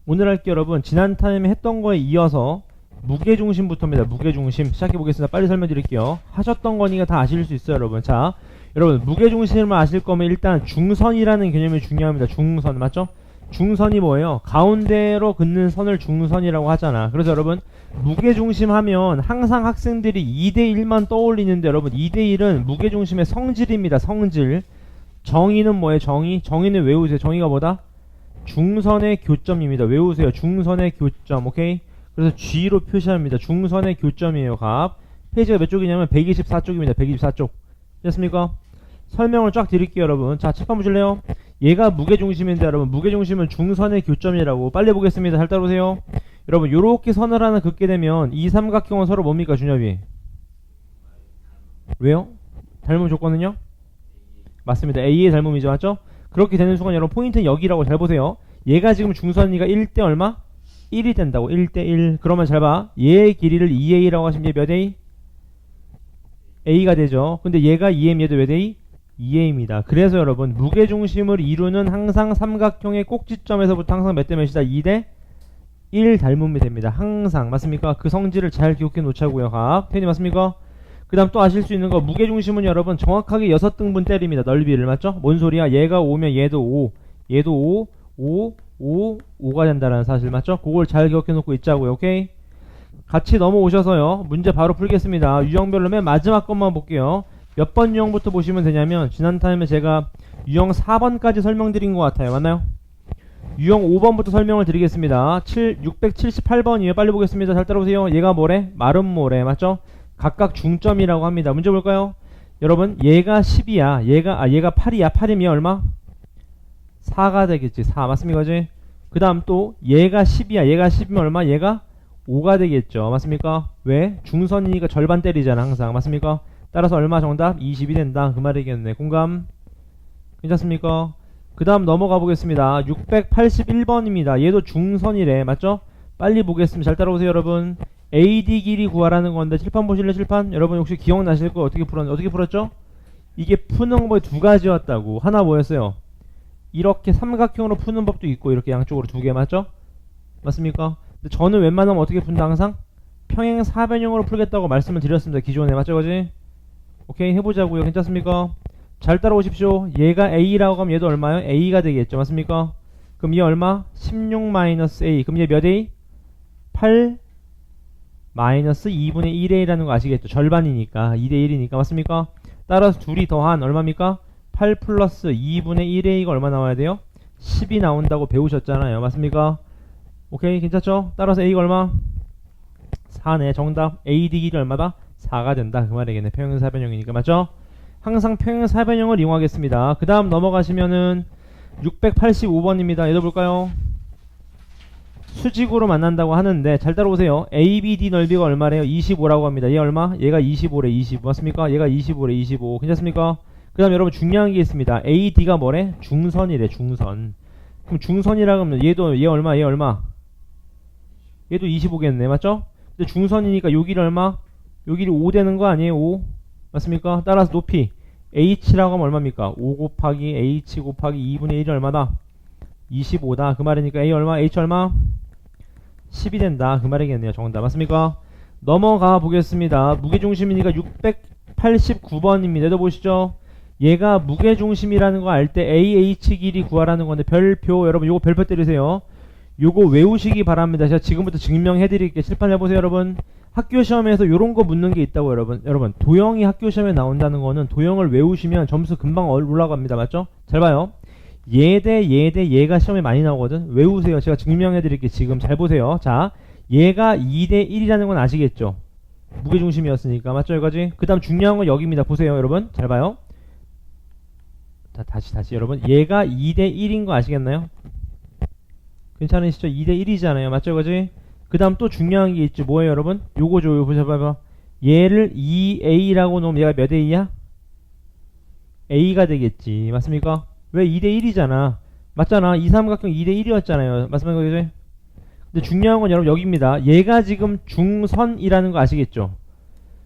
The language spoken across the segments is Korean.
오늘 할 게 여러분 지난 타임에 했던 거에 이어서 무게중심부터입니다. 무게중심 시작해보겠습니다. 빨리 설명드릴게요. 하셨던 거니까 다 아실 수 있어요 여러분. 자 여러분 무게중심을 아실 거면 일단 중선이라는 개념이 중요합니다. 중선 맞죠? 중선이 뭐예요? 가운데로 긋는 선을 중선이라고 하잖아. 그래서 여러분 무게중심 하면 항상 학생들이 2대1만 떠올리는데 여러분 2대1은 무게중심의 성질입니다. 성질. 정의는 뭐예요? 정의는 외우세요. 정의가 뭐다? 중선의 교점입니다. 외우세요. 중선의 교점. 오케이? 그래서 G로 표시합니다. 중선의 교점이에요. 값. 페이지가 몇 쪽이냐면 124쪽입니다. 124쪽. 됐습니까? 설명을 쫙 드릴게요 여러분. 자 책 한번 보실래요? 얘가 무게중심인데 여러분 무게중심은 중선의 교점이라고. 빨리 보겠습니다. 잘 따라오세요. 여러분 요렇게 선을 하나 긋게 되면 이 삼각형은 서로 뭡니까 준엽이? 왜요? 닮음 조건은요? 맞습니다. A의 닮음이죠. 맞죠? 그렇게 되는 순간 여러분 포인트는 여기라고. 잘 보세요. 얘가 지금 중선이가 1대 얼마? 1이 된다고. 1대 1. 그러면 잘 봐. 얘의 길이를 2A라고 하시면 얘 몇 A? A가 되죠. 근데 얘가 2M 얘도 몇 A? 2A입니다. 그래서 여러분 무게중심을 이루는 항상 삼각형의 꼭지점에서부터 항상 몇 대 몇이다? 2대 1 닮음이 됩니다. 항상. 맞습니까? 그 성질을 잘 기억해 놓자고요. 각. 편이 맞습니까? 그 다음 또 아실 수 있는 거 무게중심은 여러분 정확하게 6등분 때립니다. 넓이를. 맞죠? 뭔 소리야? 얘가 5면 얘도 5 얘도 5가 된다는 사실. 맞죠? 그걸 잘 기억해 놓고 있자고요. 오케이? 같이 넘어오셔서요 문제 바로 풀겠습니다. 유형별로 맨 마지막 것만 볼게요. 몇 번 유형부터 보시면 되냐면 지난 타임에 제가 유형 4번까지 설명드린 것 같아요. 맞나요? 유형 5번부터 설명을 드리겠습니다. 678번이에요. 빨리 보겠습니다. 잘 따라오세요. 얘가 뭐래? 마름모래. 맞죠? 각각 중점이라고 합니다. 문제 볼까요? 여러분 얘가 10이야. 얘가 8이야. 8이면 얼마? 4가 되겠지. 4 맞습니까? 그 다음 또 얘가 10이야. 얘가 10이면 얼마? 얘가 5가 되겠죠. 맞습니까? 왜? 중선이니까 절반 때리잖아 항상. 맞습니까? 따라서 얼마 정답? 20이 된다. 그 말이겠네. 공감? 괜찮습니까? 그 다음 넘어가 보겠습니다. 681번입니다. 얘도 중선이래. 맞죠? 빨리 보겠습니다. 잘 따라오세요 여러분. AD 길이 구하라는 건데 칠판 보실래? 칠판? 여러분 혹시 기억나실 거 어떻게 풀었죠? 이게 푸는 방법이 두 가지였다고. 하나 뭐였어요? 이렇게 삼각형으로 푸는 법도 있고 이렇게 양쪽으로 두 개. 맞죠? 맞습니까? 근데 저는 웬만하면 어떻게 푼다 항상? 평행 사변형으로 풀겠다고 말씀을 드렸습니다. 기존에. 맞죠? 그지? 오케이 해보자고요. 괜찮습니까? 잘 따라오십시오. 얘가 A라고 하면 얘도 얼마요? A가 되겠죠. 맞습니까? 그럼 얘 얼마? 16-A. 그럼 얘 몇 A? 8 마이너스 2분의 1A라는 거 아시겠죠? 절반이니까 2대 1이니까. 맞습니까? 따라서 둘이 더한 얼마입니까? 8 플러스 2분의 1A가 얼마 나와야 돼요? 10이 나온다고 배우셨잖아요. 맞습니까? 오케이 괜찮죠? 따라서 A가 얼마? 4네. 정답. AD 길이 얼마다? 4가 된다. 그 말이겠네. 평행사변형이니까. 맞죠? 항상 평행사변형을 이용하겠습니다. 그 다음 넘어가시면은 685번입니다. 얘도 볼까요? 수직으로 만난다고 하는데 잘 따라오세요. ABD 넓이가 얼마래요? 25라고 합니다. 얘 얼마? 얘가 25래. 25 맞습니까? 얘가 25래. 25 괜찮습니까? 그 다음 여러분 중요한 게 있습니다. AD가 뭐래? 중선이래. 중선. 그럼 중선이라고 하면 얘 얼마? 얘 얼마? 얘도 25겠네. 맞죠? 근데 중선이니까 요 길이 얼마? 요 길이 5 되는 거 아니에요? 5 맞습니까? 따라서 높이 H라고 하면 얼마입니까? 5 곱하기 H 곱하기 2분의 1이 얼마다? 25다. 그 말이니까 A 얼마? H 얼마? 10이 된다. 그 말이겠네요. 정답. 맞습니까? 넘어가 보겠습니다. 무게중심이니까 689번입니다. 얘도 보시죠. 얘가 무게중심이라는 거 알 때 AH 길이 구하라는 건데 별표. 여러분 요거 별표 때리세요. 요거 외우시기 바랍니다. 제가 지금부터 증명해 드릴게요. 칠판 해보세요 여러분. 학교 시험에서 요런 거 묻는 게 있다고 여러분 도형이 학교 시험에 나온다는 거는 도형을 외우시면 점수 금방 올라갑니다. 맞죠? 잘 봐요. 얘 대 얘가 시험에 많이 나오거든. 외우세요. 제가 증명해 드릴게요. 지금 잘 보세요. 자 얘가 2대 1이라는 건 아시겠죠? 무게중심이었으니까. 맞죠? 여기까지? 그 다음 중요한 건 여기입니다. 보세요 여러분. 잘 봐요. 자 다시 여러분. 얘가 2대 1인 거 아시겠나요? 괜찮으시죠? 2대 1이잖아요. 맞죠? 그지? 그 다음 또 중요한 게 있죠. 뭐예요 여러분? 요거죠. 요거 봐봐. 얘를 2A라고 놓으면 얘가 몇 A야? A가 되겠지. 맞습니까? 왜 2대 1이잖아. 맞잖아. 이 삼각형 2대 1이었잖아요. 맞습니까? 그죠? 근데 중요한 건 여러분 여기입니다. 얘가 지금 중선이라는 거 아시겠죠?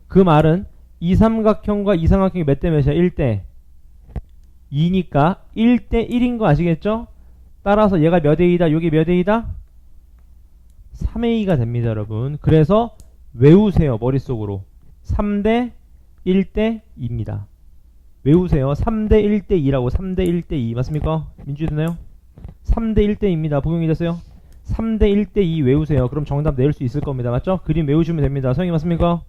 그 말은 이 삼각형과 이 삼각형이 몇 대 몇이야? 1대 2니까 1대 1인 거 아시겠죠? 따라서 얘가 몇 A다? 요게 몇 A다? 3a가 됩니다, 여러분. 그래서 외우세요, 머릿속으로. 3대 1대 2입니다. 외우세요. 3대 1대 2라고. 3대 1대 2 맞습니까? 민주이 되나요? 3대 1대 2입니다. 복용이 됐어요? 3대 1대 2 외우세요. 그럼 정답 낼 수 있을 겁니다. 맞죠? 그림 외우시면 됩니다. 성이 맞습니까?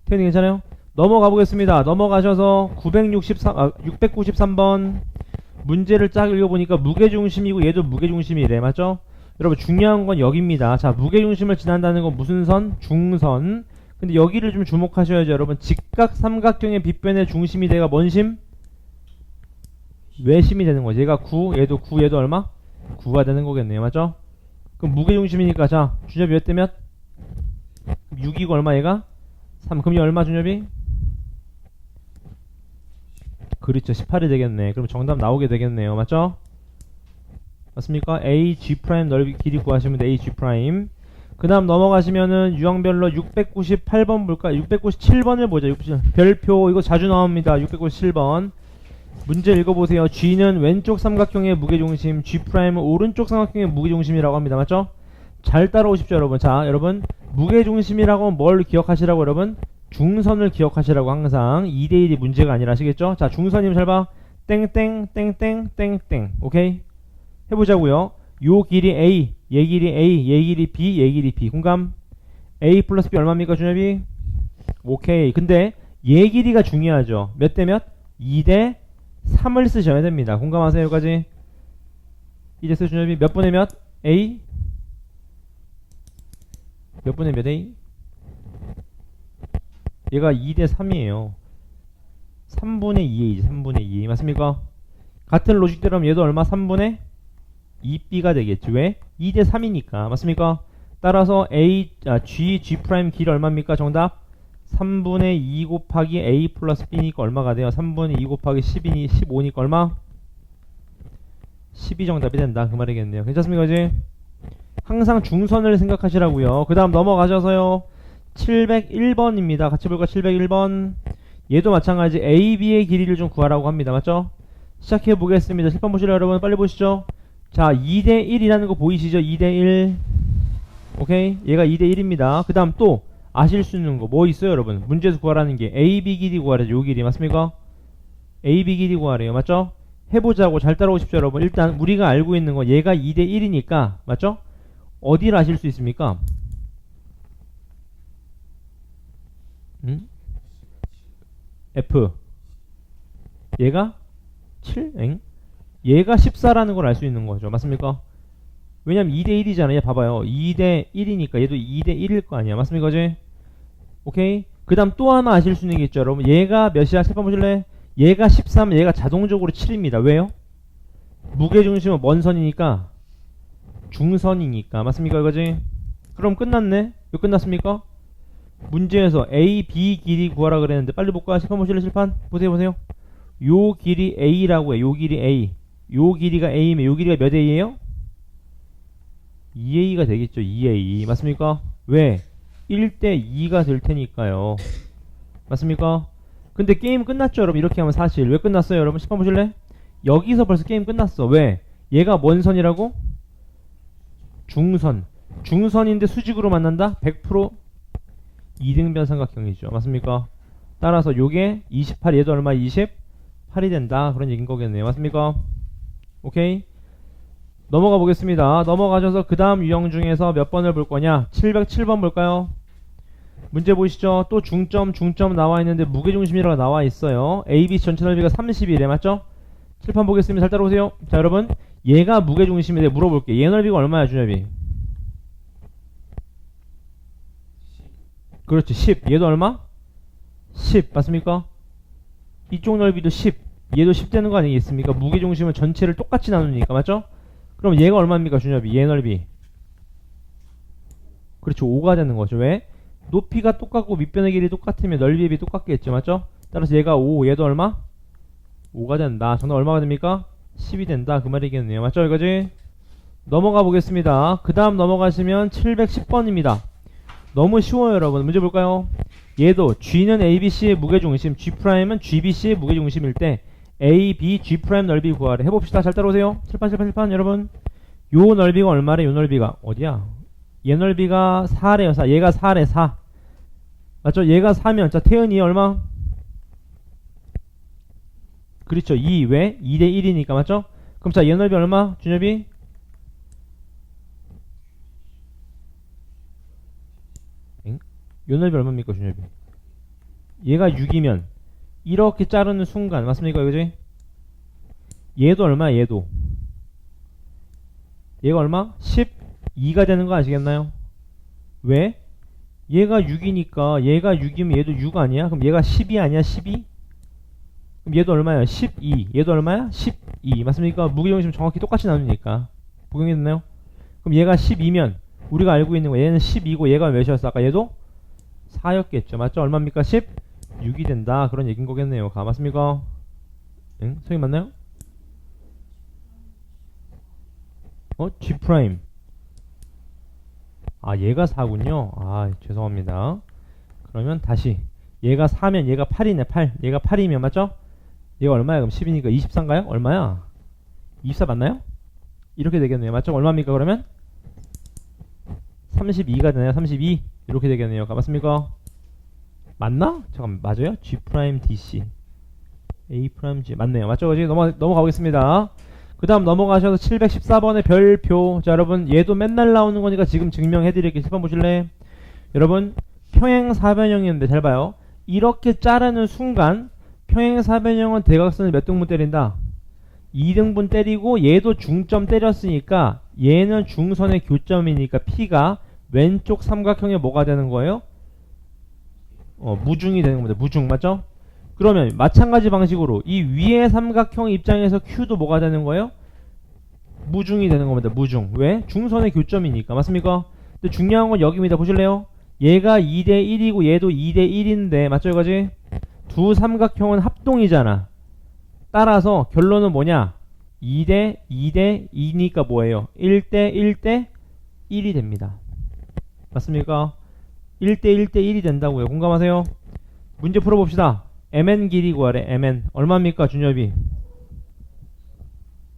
태연이 괜찮아요? 넘어가 보겠습니다. 넘어가셔서 693번 문제를 쫙 읽어보니까 무게중심이고 얘도 무게중심이래. 맞죠? 여러분 중요한 건 여기입니다. 자, 무게중심을 지난다는 건 무슨 선? 중선. 근데 여기를 좀 주목하셔야죠. 여러분 직각 삼각형의 빗변의 중심이 내가 뭔 심? 외심이 되는 거지. 얘가 9, 얘도 9, 얘도 얼마? 9가 되는 거겠네요. 맞죠? 그럼 무게중심이니까 자, 준엽이 몇 대 몇? 6이고 얼마 얘가? 3. 그럼 얘 얼마 준엽이? 그렇죠. 18이 되겠네. 그럼 정답 나오게 되겠네요. 맞죠? 맞습니까? A, G' 넓이 길이 구하시면 돼. A, G'. 그 다음 넘어가시면은 유형별로 698번 볼까? 697번을 보자. 별표 이거 자주 나옵니다. 697번 문제 읽어보세요. G는 왼쪽 삼각형의 무게중심, G'은 오른쪽 삼각형의 무게중심이라고 합니다. 맞죠? 잘 따라오십시오 여러분. 자, 여러분 무게중심이라고 뭘 기억하시라고 여러분? 중선을 기억하시라고. 항상 2대1이 문제가 아니라. 아시겠죠? 자, 중선이면 잘 봐. 땡땡 땡땡 땡땡. 오케이? 해보자고요. 요 길이 A, 얘 길이 A, 얘 길이 B, 얘 길이 B. 공감? A 플러스 B 얼마입니까 준엽이? 오케이. 근데 얘 길이가 중요하죠. 몇 대 몇? 2대 3을 쓰셔야 됩니다. 공감하세요 여기까지? 이제 쓰 준엽이 몇 분의 몇? A? 몇 분의 몇 A? 얘가 2대 3이에요. 3분의 2A지. 3분의 2A 맞습니까? 같은 로직대로면 얘도 얼마? 3분의 2B가 되겠지. 왜? 2대 3이니까. 맞습니까? 따라서 G 길이 얼마입니까? 정답 3분의 2 곱하기 A 플러스 B니까 얼마가 돼요? 3분의 2 곱하기 10이니 15니까 얼마? 12 정답이 된다. 그 말이겠네요. 괜찮습니까? 이제 항상 중선을 생각하시라고요. 그 다음 넘어가셔서요. 701번입니다. 같이 볼까? 701번. 얘도 마찬가지 AB의 길이를 좀 구하라고 합니다. 맞죠? 시작해 보겠습니다. 실판 보실래요 여러분? 빨리 보시죠. 자, 2대 1이라는 거 보이시죠? 2대 1. 오케이? 얘가 2대 1입니다. 그 다음 또 아실 수 있는 거 뭐 있어요 여러분? 문제에서 구하라는 게 AB 길이 구하래죠. 요 길이 맞습니까? AB 길이 구하래요. 맞죠? 해보자고. 잘 따라오십시오 여러분. 일단 우리가 알고 있는 거 얘가 2대 1이니까 맞죠? 어디를 아실 수 있습니까? F 얘가 7? 엥? 얘가 14라는 걸 알 수 있는 거죠. 맞습니까? 왜냐면 2대 1이잖아요. 얘 봐봐요. 2대 1이니까 얘도 2대 1일 거 아니야. 맞습니까? 지 오케이? 그 다음 또 하나 아실 수 있는 게 있죠. 여러분 얘가 몇이야? 세번 보실래? 얘가 13, 얘가 자동적으로 7입니다. 왜요? 무게중심은 먼 선이니까 중선이니까. 맞습니까? 이거지? 그럼 끝났네? 왜 끝났습니까? 문제에서 A, B 길이 구하라 그랬는데 빨리 볼까? 실판 보실래? 실판? 보세요. 요 길이 A라고 해. 요 길이 A. 요 길이가 A면 요 길이가 몇 A예요? 2A가 되겠죠. 2A. 맞습니까? 왜? 1대 2가 될 테니까요. 맞습니까? 근데 게임 끝났죠 여러분. 이렇게 하면 사실. 왜 끝났어요 여러분? 실판 보실래? 여기서 벌써 게임 끝났어. 왜? 얘가 뭔 선이라고? 중선. 중선인데 수직으로 만난다? 100% 이등변 삼각형이죠. 맞습니까? 따라서 요게 28, 얘도 얼마? 28이 된다. 그런 얘기인 거겠네요. 맞습니까? 오케이? 넘어가 보겠습니다. 넘어가셔서 그 다음 유형 중에서 몇 번을 볼 거냐? 707번 볼까요? 문제 보시죠. 또 중점 나와 있는데 무게중심이라고 나와 있어요. AB 전체 넓이가 30이래. 맞죠? 칠판 보겠습니다. 잘 따라오세요. 자, 여러분. 얘가 무게중심인데 물어볼게. 얘 넓이가 얼마야, 준엽이? 그렇지. 10. 얘도 얼마? 10. 맞습니까? 이쪽 넓이도 10. 얘도 10 되는 거 아니겠습니까? 무게중심은 전체를 똑같이 나누니까. 맞죠? 그럼 얘가 얼마입니까, 준엽이? 얘 넓이. 그렇죠. 5가 되는 거죠. 왜? 높이가 똑같고 밑변의 길이 똑같으면 넓이의 비 똑같겠죠. 맞죠? 따라서 얘가 5. 얘도 얼마? 5가 된다. 정답 얼마가 됩니까? 10이 된다. 그 말이겠네요. 맞죠? 이거지? 넘어가 보겠습니다. 그 다음 넘어가시면 710번입니다. 너무 쉬워요 여러분. 문제 볼까요? 얘도 G는 ABC의 무게중심, G'은 GBC의 무게중심일 때 A, B, G' 넓이 구하래. 해봅시다. 잘 따라오세요. 칠판 여러분. 요 넓이가 얼마래? 요 넓이가 어디야? 얘 넓이가 4래요. 4. 얘가 4래 4. 맞죠? 얘가 4면 자 태연이 얼마? 그렇죠. 2 왜? 2대 1이니까 맞죠? 그럼 자 얘 넓이 얼마? 준엽이? 요 넓이 얼마입니까 준엽이? 얘가 6이면 이렇게 자르는 순간 맞습니까? 그지? 얘도 얼마야 얘도? 얘가 얼마? 12가 되는 거 아시겠나요? 왜? 얘가 6이니까 얘가 6이면 얘도 6 아니야? 그럼 얘가 12 아니야? 12? 그럼 얘도 얼마야? 12. 얘도 얼마야? 12. 맞습니까? 무게중심 정확히 똑같이 나누니까. 복용이 됐나요? 그럼 얘가 12면 우리가 알고 있는 거 얘는 12고 얘가 몇이었어? 아까 얘도 4였겠죠. 맞죠? 얼마입니까? 16이 된다. 그런 얘기인 거겠네요. 맞습니까? 응? 소리 맞나요? G 프라임. 아, 얘가 4군요. 아, 죄송합니다. 그러면 다시 얘가 4면 얘가 8이네. 8. 얘가 8이면 맞죠? 얘가 얼마야? 그럼 10이니까 24인가요? 얼마야? 24 맞나요? 이렇게 되겠네요. 맞죠? 얼마입니까? 그러면 32가 되나요? 32 이렇게 되겠네요. 맞습니까? 맞나? 잠깐 맞아요? G 프라임 DC A 프라임 G 맞네요. 맞죠? 그지? 넘어가보겠습니다. 그 다음 넘어가셔서 714번의 별표. 자 여러분 얘도 맨날 나오는 거니까 지금 증명해드릴게요. 10번 보실래? 여러분 평행사변형인데 잘 봐요. 이렇게 자르는 순간 평행사변형은 대각선을 몇 등분 때린다? 2등분 때리고 얘도 중점 때렸으니까 얘는 중선의 교점이니까 P가 왼쪽 삼각형에 뭐가 되는 거예요? 무중이 되는 겁니다. 무중 맞죠? 그러면 마찬가지 방식으로 이 위의 삼각형 입장에서 Q도 뭐가 되는 거예요? 무중이 되는 겁니다. 무중. 왜? 중선의 교점이니까. 맞습니까? 근데 중요한 건 여기입니다. 보실래요? 얘가 2대 1이고 얘도 2대 1인데 맞죠 이거지? 두 삼각형은 합동이잖아. 따라서 결론은 뭐냐? 2대 2대 2니까 뭐예요? 1대 1대 1이 됩니다. 맞습니까? 1대 1대 1이 된다고요. 공감하세요? 문제 풀어봅시다. mn 길이 구하래. mn 얼마입니까 준엽이?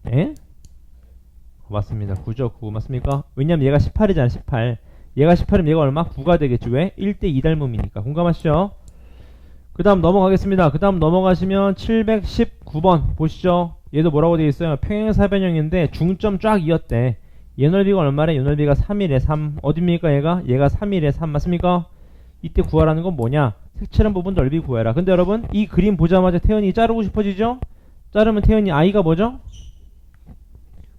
에? 맞습니다. 9죠. 9 맞습니까? 왜냐면 얘가 18이잖아. 18 얘가 18이면 얘가 얼마? 9가 되겠죠. 왜? 1대 2 닮음이니까. 공감하시죠? 그 다음 넘어가겠습니다. 그 다음 넘어가시면 719번 보시죠. 얘도 뭐라고 되어 있어요? 평행사변형인데 중점 쫙 이었대. 얘 넓이가 얼마래? 얘 넓이가 3이래. 3 어딥니까 얘가? 얘가 3이래. 3 맞습니까? 이때 구하라는 건 뭐냐? 색칠한 부분 넓이 구해라. 근데 여러분 이 그림 보자마자 태연이 자르고 싶어지죠? 자르면 태연이 I가 뭐죠?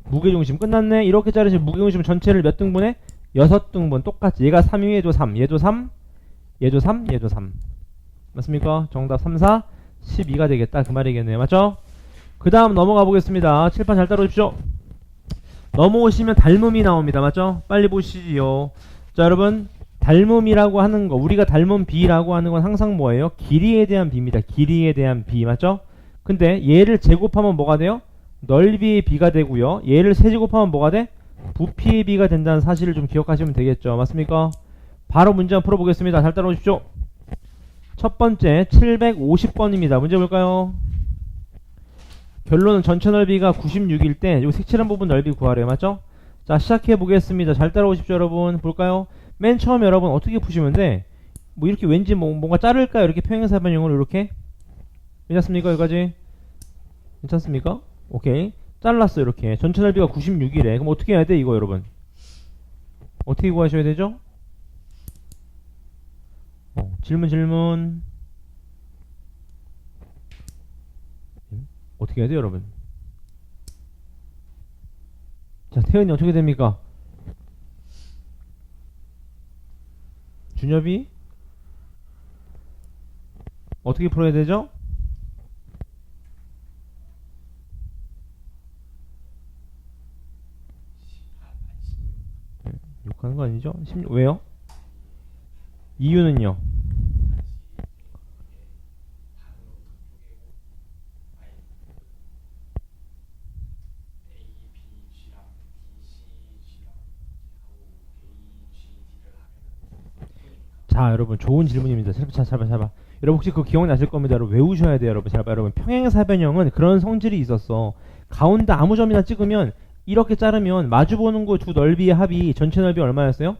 무게중심 끝났네. 이렇게 자르시면 무게중심 전체를 몇 등분해? 6등분. 똑같이 얘가 3이면 얘도 3 얘도 3 얘도 3 얘도 3 맞습니까? 정답 3, 4 12가 되겠다 그 말이겠네요. 맞죠? 그 다음 넘어가 보겠습니다. 칠판 잘 따라오십시오. 넘어오시면 닮음이 나옵니다. 맞죠? 빨리 보시지요. 자 여러분 닮음이라고 하는 거 우리가 닮음 B라고 하는 건 항상 뭐예요? 길이에 대한 B입니다. 길이에 대한 B 맞죠? 근데 얘를 제곱하면 뭐가 돼요? 넓이의 B가 되고요. 얘를 세제곱하면 뭐가 돼? 부피의 B가 된다는 사실을 좀 기억하시면 되겠죠. 맞습니까? 바로 문제 한번 풀어보겠습니다. 잘 따라오십시오. 첫 번째 750번입니다. 문제 볼까요? 결론은 전체 넓이가 96일 때 이 색칠한 부분 넓이 구하래요. 맞죠? 자 시작해 보겠습니다. 잘 따라오십시오 여러분. 볼까요? 맨 처음에 여러분 어떻게 푸시면 돼? 뭐 이렇게 왠지 뭔가 자를까요? 이렇게 평행사변형으로 이렇게 괜찮습니까? 여기까지 괜찮습니까? 오케이 잘랐어. 이렇게 전체 넓이가 96이래. 그럼 어떻게 해야 돼 이거 여러분? 어떻게 구하셔야 되죠? 질문 어떻게 해야 돼요 여러분? 자 태연이 어떻게 됩니까? 준엽이 어떻게 풀어야 되죠? 욕하는 거 아니죠? 16, 왜요? 이유는요? 자 여러분 좋은 질문입니다. 잘 봐. 여러분 혹시 그거 기억나실 겁니다. 여러분 외우셔야 돼요. 여러분 잘 봐. 여러분 평행사변형은 그런 성질이 있었어. 가운데 아무 점이나 찍으면 이렇게 자르면 마주보는 거 두 넓이의 합이 전체 넓이 얼마였어요?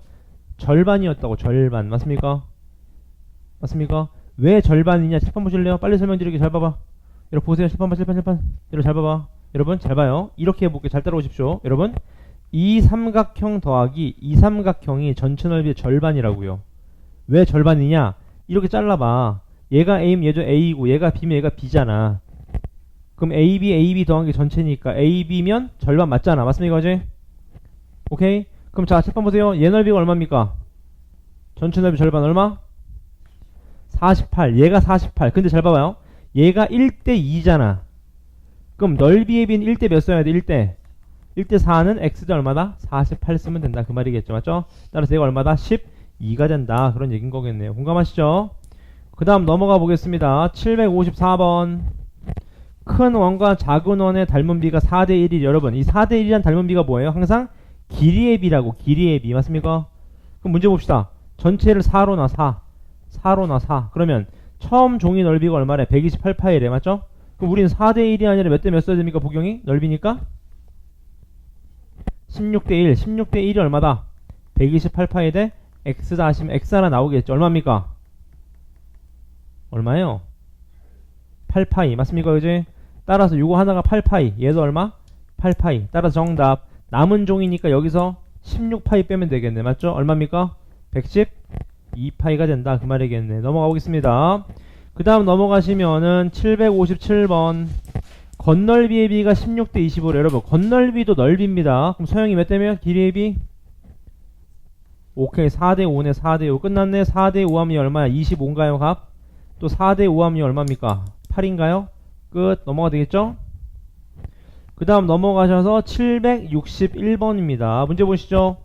절반이었다고. 절반. 맞습니까? 맞습니까? 왜 절반이냐? 칠판 보실래요? 빨리 설명드리게. 잘 봐봐. 여러분 보세요. 칠판 봐. 여러분 잘 봐봐. 여러분 잘 봐요. 이렇게 해볼게요. 잘 따라오십시오. 여러분 이 삼각형 더하기 이 삼각형이 전체 넓이의 절반이라고요. 왜 절반이냐? 이렇게 잘라봐. 얘가 A면 얘도 A고 얘가 B면 얘가 B잖아. 그럼 AB 더한 게 전체니까 AB면 절반 맞잖아. 맞습니까? 어제? 오케이? 그럼 자, 칠판 보세요. 얘 넓이가 얼마입니까? 전체 넓이 절반 얼마? 48. 얘가 48. 근데 잘 봐봐요. 얘가 1대 2잖아. 그럼 넓이의 비는 1대 몇 써야 돼? 1대 4는 x대 얼마다? 48 쓰면 된다. 그 말이겠죠. 맞죠? 따라서 얘가 얼마다? 12가 된다. 그런 얘기인 거겠네요. 공감하시죠? 그 다음 넘어가 보겠습니다. 754번. 큰 원과 작은 원의 닮은 비가 4대 1이 여러분 이 4대 1이란 닮은 비가 뭐예요? 항상 길이의 비라고. 길이의 비. 맞습니까? 그럼 문제 봅시다. 전체를 4로 나 4로 나 4. 그러면 처음 종이 넓이가 얼마래? 128파이래. 맞죠? 그럼 우리는 4대 1이 아니라 몇 대 몇 써야 됩니까? 보경이? 넓이니까? 16대 1. 16대 1이 얼마다? 128파이 대 x다 하시면 x 하나 나오겠죠. 얼마입니까? 얼마예요? 8파이. 맞습니까? 그지? 따라서 요거 하나가 8파이. 얘도 얼마? 8파이. 따라서 정답. 남은 종이니까 여기서 16파이 빼면 되겠네. 맞죠? 얼마입니까? 112파이가 된다. 그 말이겠네. 넘어가 보겠습니다. 그 다음 넘어가시면은 757번. 건널비의 비가 16대 25래. 여러분 건널비도 넓입니다. 그럼 서형이 몇 대면? 길이의 비? 오케이. 4대 5네. 4대 5 끝났네. 4대 5 하면 얼마야? 25인가요? 값? 또 4대 5 하면 얼마입니까? 8인가요? 끝. 넘어가 되겠죠? 그 다음 넘어가셔서 761번입니다. 문제 보시죠.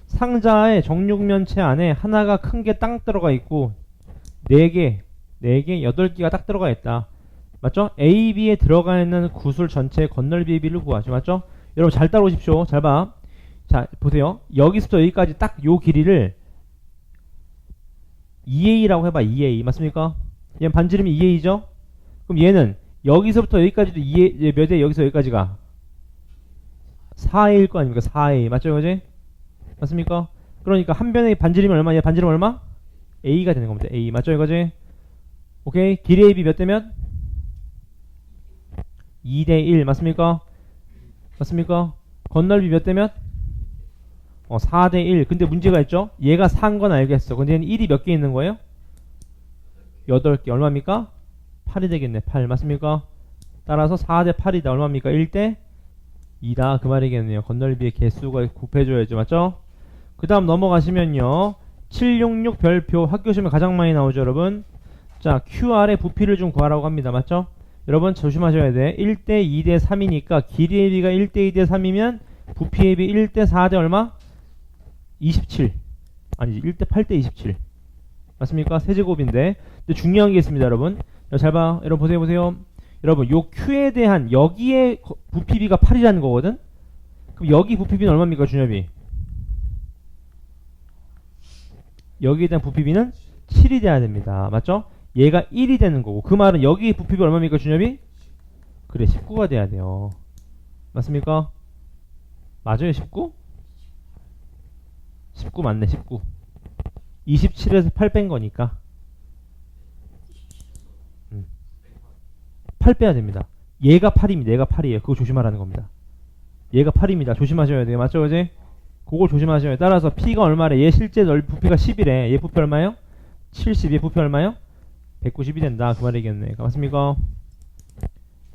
상자의 정육면체 안에 하나가 큰 게 딱 들어가 있고 4개, 8개가 딱 들어가 있다. 맞죠? A, B에 들어가 있는 구술 전체의 건널비의 비를 구하죠. 맞죠? 여러분 잘 따라오십시오. 잘 봐. 자, 보세요. 여기서부터 여기까지 딱 요 길이를 2A라고 해봐. 2A. 맞습니까? 얘는 반지름이 2A죠? 그럼 얘는 여기서부터 여기까지도 2A, 몇 A? 여기서 여기까지가 4A일 거 아닙니까? 4A. 맞죠? 그지? 맞습니까? 그러니까 한 변의 반지름이 얼마냐? 반지름 얼마? A가 되는 겁니다. A. 맞죠? 이거지? 오케이. 길이의 B 몇 대면? 2대 1. 맞습니까? 맞습니까? 건널비 몇 대면? 4대 1. 근데 문제가 있죠? 얘가 4인 건 알겠어. 근데 얘는 1이 몇 개 있는 거예요? 8개. 얼마입니까? 8이 되겠네. 8. 맞습니까? 따라서 4대 8이다. 얼마입니까? 1대 2다. 그 말이겠네요. 건널비의 개수가 곱해줘야죠. 맞죠? 그 다음 넘어가시면요. 766 별표 학교 시험에 가장 많이 나오죠, 여러분. 자, QR의 부피를 좀 구하라고 합니다. 맞죠? 여러분 조심하셔야 돼. 1대 2대 3이니까 길이의 비가 1대 2대 3이면 부피의 비 1대 4대 얼마? 27. 아니지. 1대 8대 27. 맞습니까? 세제곱인데. 근데 중요한 게 있습니다, 여러분. 잘 봐. 여러분 보세요. 여러분 요 Q에 대한 여기에 부피비가 8이라는 거거든? 그럼 여기 부피비는 얼마입니까? 준엽이? 여기에 대한 부피비는 7이 돼야 됩니다. 맞죠? 얘가 1이 되는 거고 그 말은 여기 부피비 얼마입니까? 준엽이? 그래 19가 돼야 돼요. 맞습니까? 맞아요 19? 19 맞네 19. 27에서 8 뺀 거니까 8 빼야 됩니다. 얘가 8입니다. 얘가 8이에요. 그거 조심하라는 겁니다. 얘가 8입니다. 조심하셔야 돼요. 맞죠? 그지? 그걸 조심하셔야 돼요. 따라서 P가 얼마래? 얘 실제 부피가 10이래. 얘 부피 얼마요? 70. 얘 부피 얼마요? 190이 된다. 그 말이겠네. 맞습니까?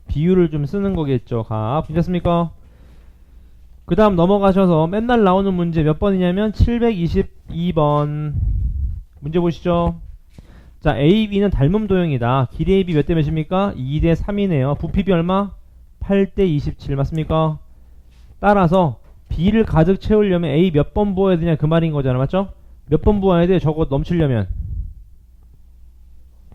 비율을 좀 쓰는 거겠죠. 가. 괜찮습니까? 그 다음 넘어가셔서 맨날 나오는 문제 몇 번이냐면 722번. 문제 보시죠. 자, AB는 닮음 도형이다. 길이 AB 몇 대 몇입니까? 2대 3이네요. 부피비 얼마? 8대 27 맞습니까? 따라서 B를 가득 채우려면 A 몇 번 부어야 되냐 그 말인 거잖아. 맞죠? 몇 번 부어야 돼? 저거 넘치려면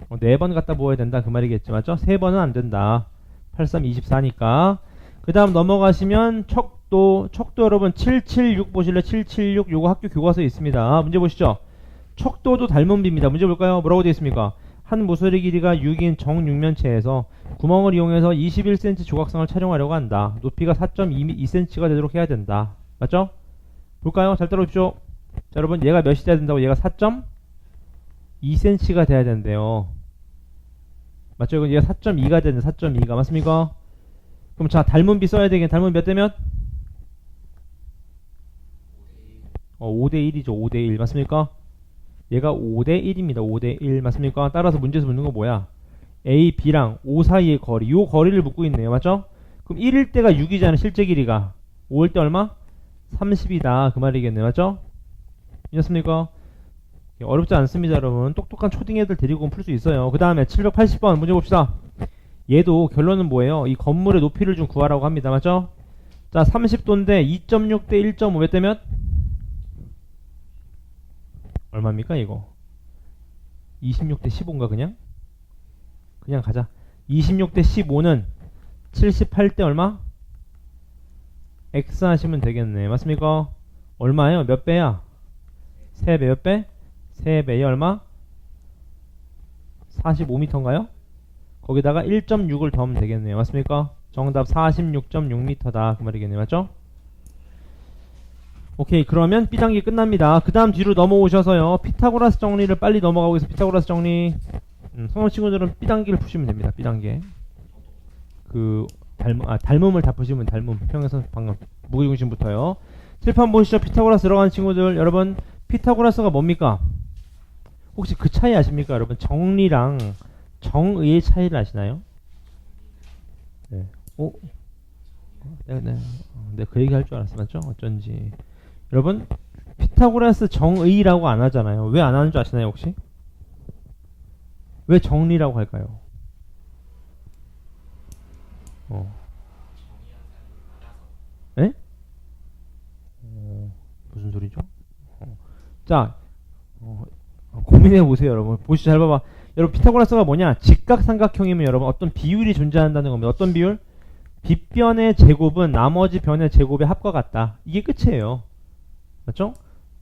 4번 갖다 부어야 된다 그 말이겠죠. 맞죠? 3번은 안 된다. 8, 3, 24니까. 그 다음 넘어가시면 척도 여러분 776 보실래? 776 요거 학교 교과서에 있습니다. 문제 보시죠. 척도도 닮은 비입니다. 문제 볼까요? 뭐라고 되어 있습니까? 한 모서리 길이가 6인 정육면체에서 구멍을 이용해서 21cm 조각상을 촬영하려고 한다. 높이가 4.2cm가 되도록 해야 된다. 맞죠? 볼까요? 잘 따라오십시오. 자, 여러분 얘가 몇이 돼야 된다고? 얘가 4.2cm가 돼야 된대요. 맞죠? 이건 얘가 4.2가 되는 4.2가 맞습니까? 그럼 자, 닮은 비 써야 되겠네. 닮은 몇 대면? 5대1이죠. 5대1 맞습니까? 얘가 5대1입니다. 5대1 맞습니까? 따라서 문제에서 묻는 거 뭐야? A, B랑 O 사이의 거리. 요 거리를 묻고 있네요. 맞죠? 그럼 1일 때가 6이잖아. 실제 길이가. 5일 때 얼마? 30이다. 그 말이겠네요. 맞죠? 이해했습니까? 어렵지 않습니다. 여러분. 똑똑한 초딩 애들 데리고 풀 수 있어요. 그 다음에 780번 문제 봅시다. 얘도 결론은 뭐예요? 이 건물의 높이를 좀 구하라고 합니다. 맞죠? 자, 30도인데 2.6 대 1.5 몇 대면? 얼마입니까 이거? 26 대 15인가 그냥? 그냥 가자. 26 대 15는 78 대 얼마? X 하시면 되겠네. 맞습니까? 얼마예요? 몇 배야? 3배 몇 배? 3배에 얼마? 45m인가요? 거기다가 1.6을 더하면 되겠네요. 맞습니까? 정답 46.6m다. 그 말이겠네요. 맞죠? 오케이. 그러면 B단계 끝납니다. 그 다음 뒤로 넘어오셔서요. 피타고라스 정리를 빨리 넘어가고 있어요. 피타고라스 정리. 성형 친구들은 B단계를 푸시면 됩니다. B단계. 닮음을 다 푸시면 닮음. 평행선 방금. 무게중심부터요. 칠판 보시죠. 피타고라스 들어가는 친구들. 여러분, 피타고라스가 뭡니까? 혹시 그 차이 아십니까? 여러분, 정리랑 정의의 차이를 아시나요? 네. 네, 그 얘기 할 줄 알았어. 맞죠? 어쩐지. 여러분, 피타고라스 정의라고 안 하잖아요. 왜 안 하는 줄 아시나요, 혹시? 왜 정리라고 할까요? 에? 무슨 소리죠? 자, 고민해 보세요, 여러분. 보시죠, 잘 봐봐. 여러분, 피타고라스가 뭐냐? 직각삼각형이면 여러분 어떤 비율이 존재한다는 겁니다. 어떤 비율? 빗변의 제곱은 나머지 변의 제곱의 합과 같다. 이게 끝이에요. 맞죠?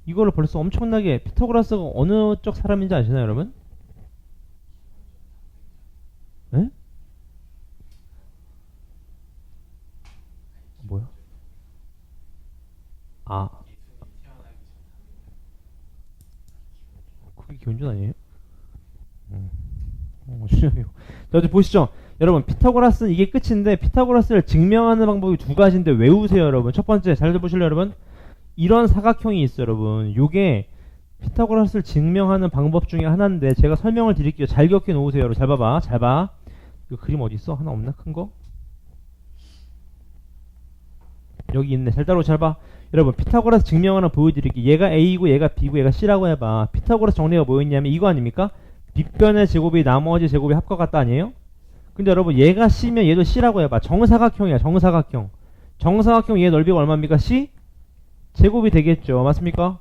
이거를 벌써 엄청나게 피타고라스가 어느 쪽 사람인지 아시나요, 여러분? 에? 뭐야? 아, 그게 기원전 아니에요? 자, 어디 보시죠. 여러분, 피타고라스는 이게 끝인데 피타고라스를 증명하는 방법이 두 가지인데 외우세요, 여러분. 첫 번째, 잘 들어보실래요, 여러분? 이런 사각형이 있어요, 여러분. 요게 피타고라스를 증명하는 방법 중에 하나인데 제가 설명을 드릴게요. 잘 기억해 놓으세요, 여러분. 잘 봐봐. 잘 봐. 이거 그림 어디 있어? 하나 없나? 큰 거? 여기 있네. 잘 따라오. 잘 봐. 여러분, 피타고라스 증명 하나 보여드릴게요. 얘가 A이고 얘가 B고 얘가 C라고 해봐. 피타고라스 정리가 뭐였냐면 이거 아닙니까? 빗변의 제곱이 나머지 제곱이 합과 같다 아니에요? 근데 여러분, 얘가 C면 얘도 C라고 해봐. 정사각형이야. 정사각형. 정사각형 얘 넓이가 얼마입니까? C? 제곱이 되겠죠. 맞습니까?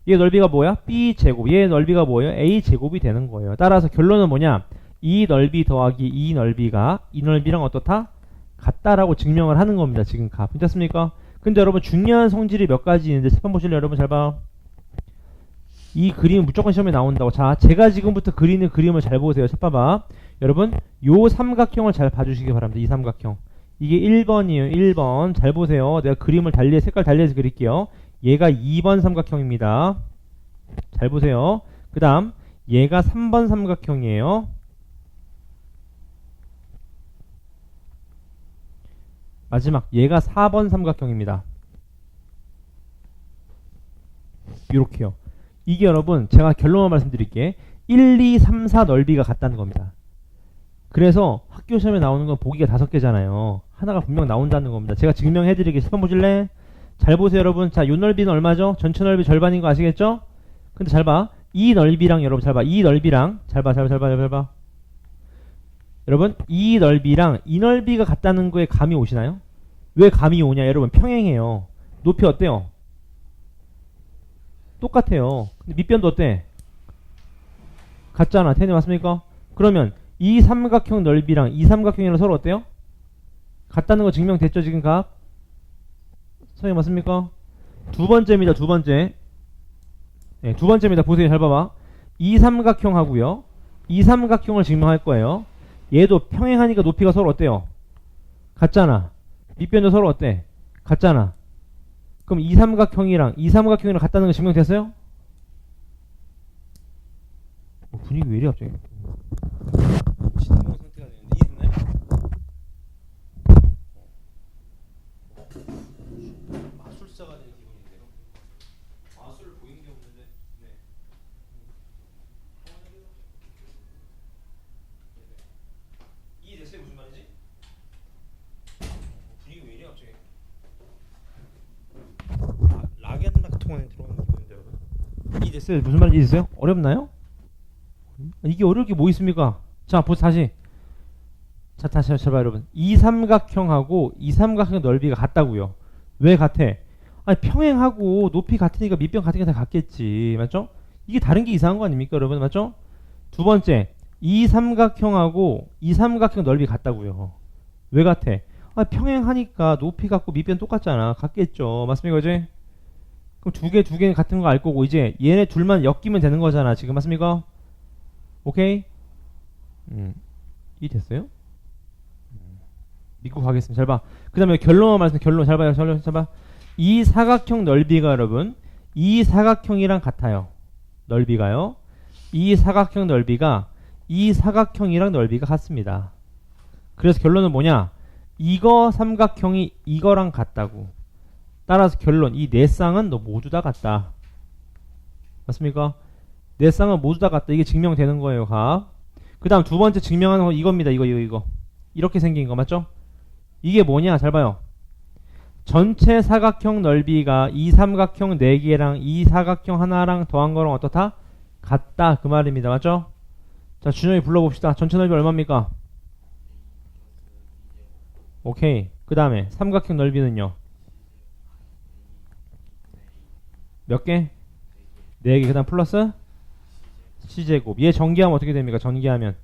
얘 넓이가 뭐야? B 제곱. 얘 넓이가 뭐예요? A 제곱이 되는 거예요. 따라서 결론은 뭐냐? 이 넓이 더하기 이 넓이가 이 넓이랑 어떻다? 같다라고 증명을 하는 겁니다. 지금 값. 괜찮습니까? 근데 여러분, 중요한 성질이 몇 가지 있는데 칠판 보실래요? 여러분 잘 봐. 이 그림은 무조건 시험에 나온다고. 자, 제가 지금부터 그리는 그림을 잘 보세요. ချက်봐봐. 여러분, 요 삼각형을 잘 봐주시기 바랍니다. 이 삼각형. 이게 1번이에요. 1번. 잘 보세요. 내가 그림을 색깔 달리해서 그릴게요. 얘가 2번 삼각형입니다. 잘 보세요. 그 다음, 얘가 3번 삼각형이에요. 마지막, 얘가 4번 삼각형입니다. 이렇게요. 이게 여러분, 제가 결론을 말씀드릴게. 1, 2, 3, 4 넓이가 같다는 겁니다. 그래서 학교 시험에 나오는 건 보기가 5개잖아요. 하나가 분명 나온다는 겁니다. 제가 증명해드리게. 10번 보실래? 잘 보세요, 여러분. 자, 요 넓이는 얼마죠? 전체 넓이 절반인 거 아시겠죠? 근데 잘 봐. 이 넓이랑 여러분 잘 봐. 이 넓이랑 잘 봐. 여러분, 이 넓이랑 이 넓이가 같다는 거에 감이 오시나요? 왜 감이 오냐? 여러분, 평행해요. 높이 어때요? 똑같아요. 근데 밑변도 어때? 같잖아. 텐이 맞습니까? 그러면 이 삼각형 넓이랑 이 삼각형이랑 서로 어때요? 같다는 거 증명됐죠, 지금 각? 선생님 맞습니까? 두 번째입니다. 두 번째. 네, 두 번째입니다. 보세요. 잘 봐봐. 이 삼각형하고요. 이 삼각형을 증명할 거예요. 얘도 평행하니까 높이가 서로 어때요? 같잖아. 밑변도 서로 어때? 같잖아. 그럼 이 삼각형이랑 이 삼각형이랑 같다는 거 증명됐어요? 분위기 왜 이래 갑자기? 진동 상태가 되는데 이해됐나요? 마술사가 된 기분인데요. 마술을 보인 게 없는데. 네. 이해됐어요? 무슨 말인지? 분위기 왜 이래 갑자기? 락앤락 통안에 들어오는 기분인데 여러분. 이해됐어요? 무슨 말인지 이해됐어요? 어렵나요? 이게 어려울 게 뭐 있습니까? 자, 다시. 자, 다시 제발 여러분. 이 삼각형하고 이 삼각형 넓이가 같다고요. 왜 같아? 아니, 평행하고 높이 같으니까 밑변 같은 게 다 같겠지. 맞죠? 이게 다른 게 이상한 거 아닙니까, 여러분? 맞죠? 두 번째. 이 삼각형하고 이 삼각형 넓이 같다고요. 왜 같아? 아니, 평행하니까 높이 같고 밑변 똑같잖아. 같겠죠. 맞습니까, 그지? 그럼 두 개는 같은 거 알 거고 이제 얘네 둘만 엮이면 되는 거잖아. 지금 맞습니까? 오케이? 이 됐어요? 믿고 가겠습니다. 잘 봐. 그 다음에 결론만 말씀, 결론 잘 봐요. 잘 봐. 이 사각형 넓이가 여러분, 이 사각형이랑 같아요. 넓이가요. 이 사각형 넓이가 이 사각형이랑 넓이가 같습니다. 그래서 결론은 뭐냐? 이거 삼각형이 이거랑 같다고. 따라서 결론, 이 네 쌍은 너 모두 다 같다. 맞습니까? 네 쌍은 모두 다 같다. 이게 증명되는 거예요, 각. 그 다음 두 번째 증명하는 거 이겁니다. 이거. 이렇게 생긴 거 맞죠? 이게 뭐냐? 잘 봐요. 전체 사각형 넓이가 이 삼각형 4개랑 이 사각형 하나랑 더한 거랑 어떻다? 같다. 그 말입니다. 맞죠? 자, 준영이 불러봅시다. 전체 넓이 얼마입니까? 오케이. 그 다음에 삼각형 넓이는요? 몇 개? 4개. 그 다음 플러스? C제곱. 얘 전개하면 어떻게 됩니까? 전개하면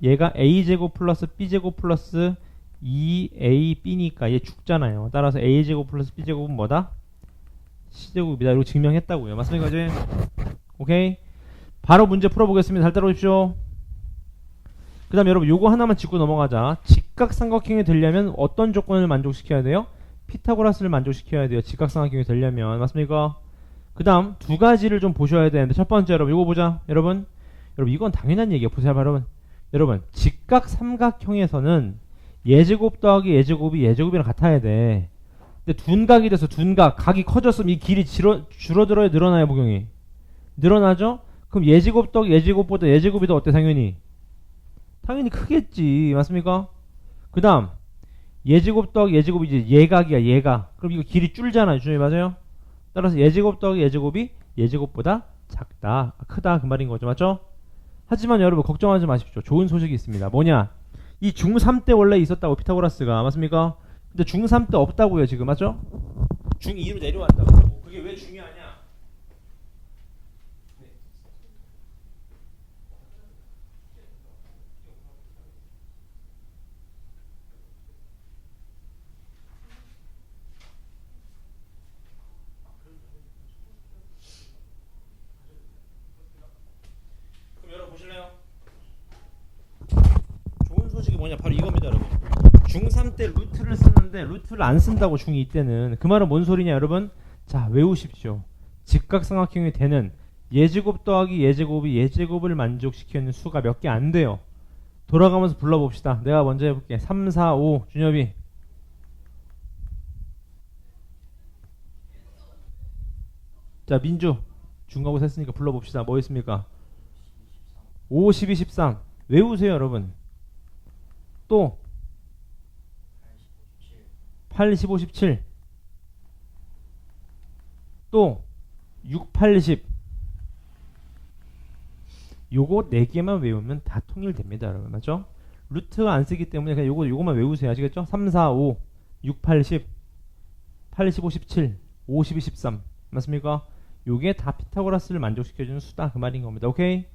얘가 A제곱 플러스 B제곱 플러스 2AB니까 얘 죽잖아요. 따라서 A제곱 플러스 B제곱은 뭐다? C제곱이다. 이거 증명했다고요. 맞습니까? 이제? 오케이. 바로 문제 풀어보겠습니다. 잘 따라오십시오. 그 다음 여러분 요거 하나만 짚고 넘어가자. 직각삼각형이 되려면 어떤 조건을 만족시켜야 돼요? 피타고라스를 만족시켜야 돼요. 직각삼각형이 되려면. 맞습니까? 그 다음 두 가지를 좀 보셔야 되는데 첫 번째 여러분 요거 보자. 여러분 이건 당연한 얘기예요. 보세요. 여러분 직각삼각형에서는 예제곱 더하기 예제곱이 예제곱이랑 같아야 돼. 근데 둔각이 돼서 각이 커졌으면 이 길이 줄어들어야 늘어나요? 복용이 늘어나죠? 그럼 예제곱 더하기 예제곱보다 예제곱이 더 어때? 당연히 크겠지. 맞습니까? 그 다음 예제곱 더하기 예제곱이 이제 예각이야. 예각. 그럼 이거 길이 줄잖아요. 주님이 맞아요? 따라서 예제곱 더하기 예제곱이 예제곱보다 작다, 크다 그 말인 거죠. 맞죠? 하지만 여러분 걱정하지 마십시오. 좋은 소식이 있습니다. 뭐냐? 이 중3 때 원래 있었다고 피타고라스가. 맞습니까? 근데 중3 때 없다고요. 지금 맞죠? 중2로 내려왔다고. 그게 왜 중요하냐? 그럼 여러분 보실래요? 좋은 소식이 뭐냐? 바로 이겁니다, 여러분. 중3 때 루트를 쓰는데 루트를 안 쓴다고 중2 때는. 그 말은 뭔 소리냐, 여러분? 자, 외우십시오. 직각삼각형이 되는 예제곱 더하기 예제곱이 예제곱을 만족시키는 수가 몇 개 안 돼요. 돌아가면서 불러봅시다. 내가 먼저 해볼게. 3, 4, 5. 준엽이. 자, 민주. 중간고사 했으니까 불러봅시다. 뭐 있습니까? 5, 12, 13. 외우세요, 여러분. 또 8, 15, 17. 또 6, 8, 10. 요거 4개만 외우면 다 통일됩니다, 여러분. 맞죠? 루트가 안 쓰기 때문에 그냥 요거만 외우세요. 아시겠죠? 3, 4, 5, 6, 8, 10, 8, 15, 17, 5, 12, 13. 맞습니까? 요게 다 피타고라스를 만족시켜주는 수다 그 말인 겁니다. 오케이?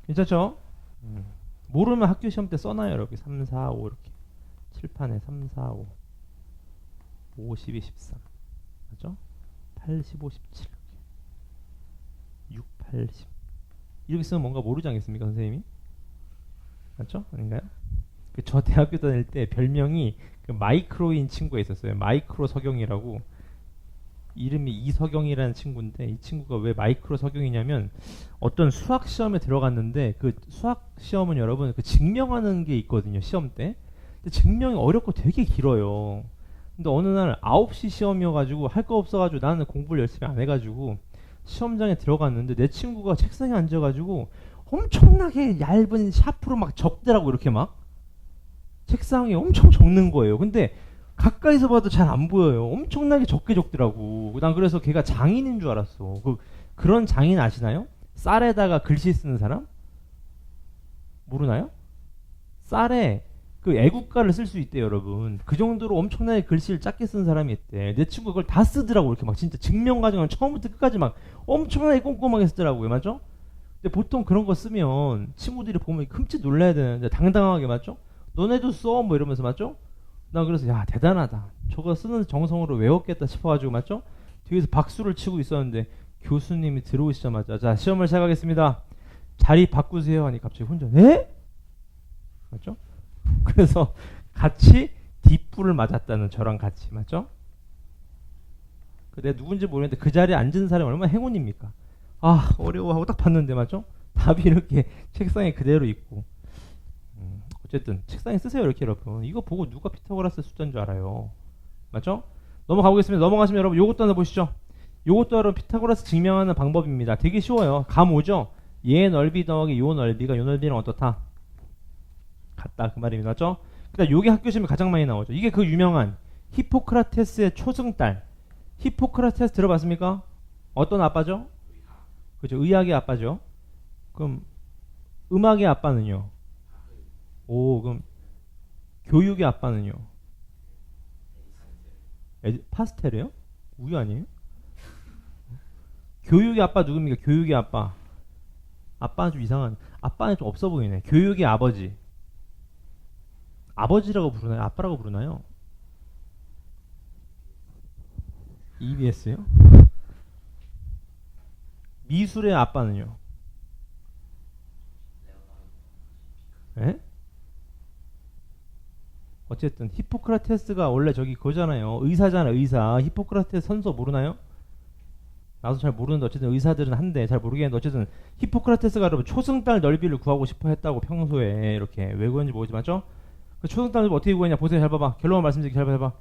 괜찮죠? 모르면 학교 시험 때 써놔요. 이렇게 3, 4, 5 이렇게 칠판에 3, 4, 5 5, 12, 13 맞죠? 8, 15, 17 6, 8, 10 이렇게 쓰면 뭔가 모르지 않겠습니까? 선생님이? 맞죠? 아닌가요? 저 대학교 다닐 때 별명이 그 마이크로인 친구가 있었어요. 마이크로 석영이라고. 이름이 이석영이라는 친구인데 이 친구가 왜 마이크로 석영이냐면 어떤 수학 시험에 들어갔는데 그 수학 시험은 여러분 그 증명하는 게 있거든요 시험 때. 근데 증명이 어렵고 되게 길어요. 근데 어느 날 9시 시험이어가지고 할 거 없어가지고 나는 공부를 열심히 안 해가지고 시험장에 들어갔는데 내 친구가 책상에 앉아가지고 엄청나게 얇은 샤프로 막 적더라고 이렇게 막 책상에 엄청 적는 거예요. 근데 가까이서 봐도 잘 안 보여요. 엄청나게 적게 적더라고. 난 그래서 걔가 장인인 줄 알았어. 그런 장인 아시나요? 쌀에다가 글씨 쓰는 사람? 모르나요? 쌀에 그 애국가를 쓸 수 있대요, 여러분. 그 정도로 엄청나게 글씨를 작게 쓴 사람이 있대. 내 친구가 그걸 다 쓰더라고. 이렇게 막 진짜 증명 과정을 처음부터 끝까지 막 엄청나게 꼼꼼하게 쓰더라고요. 맞죠? 근데 보통 그런 거 쓰면 친구들이 보면 흠칫 놀라야 되는데 당당하게 맞죠? 너네도 써? 뭐 이러면서 맞죠? 나 그래서 야 대단하다. 저거 쓰는 정성으로 외웠겠다 싶어가지고 맞죠? 뒤에서 박수를 치고 있었는데 교수님이 들어오시자마자 자 시험을 시작하겠습니다. 자리 바꾸세요 하니 갑자기 혼자 네? 맞죠? 그래서 같이 뒷불을 맞았다는 저랑 같이 맞죠? 내가 누군지 모르겠는데 그 자리에 앉은 사람이 얼마나 행운입니까? 아 어려워 하고 딱 봤는데 맞죠? 답이 이렇게 책상에 그대로 있고 어쨌든 책상에 쓰세요 이렇게 여러분. 이거 보고 누가 피타고라스 숫자인 줄 알아요. 맞죠? 넘어가보겠습니다. 넘어가시면 여러분 요것도 하나 보시죠. 요것도 여러분 피타고라스 증명하는 방법입니다. 되게 쉬워요. 감 오죠? 얘 넓이 더하기 요 넓이가 요 넓이랑 어떻다? 같다 그 말입니다. 맞죠? 그다음 요게 학교 시험에 가장 많이 나오죠. 이게 그 유명한 히포크라테스의 초승달. 히포크라테스 들어봤습니까? 어떤 아빠죠? 그죠? 의학의 아빠죠. 그럼 음악의 아빠는요? 오 그럼 교육의 아빠는요? 파스텔이요? 우유 아니에요? 교육의 아빠 누굽니까? 교육의 아빠. 아빠는 좀 이상한. 아빠는 좀 없어 보이네. 교육의 아버지. 아버지라고 부르나요? 아빠라고 부르나요? EBS요? 미술의 아빠는요? 에? 어쨌든 히포크라테스가 원래 저기 그거잖아요. 의사잖아 의사. 히포크라테스 선서 모르나요? 나도 잘 모르는데 어쨌든 의사들은 한데 잘 모르겠는데 어쨌든 히포크라테스가 여러분 초승달 넓이를 구하고 싶어 했다고 평소에 이렇게 왜 구했는지 모르지 맞죠? 그 초승달 넓이 어떻게 구했냐 보세요. 잘 봐봐. 결론을 말씀드릴게요. 잘 봐봐.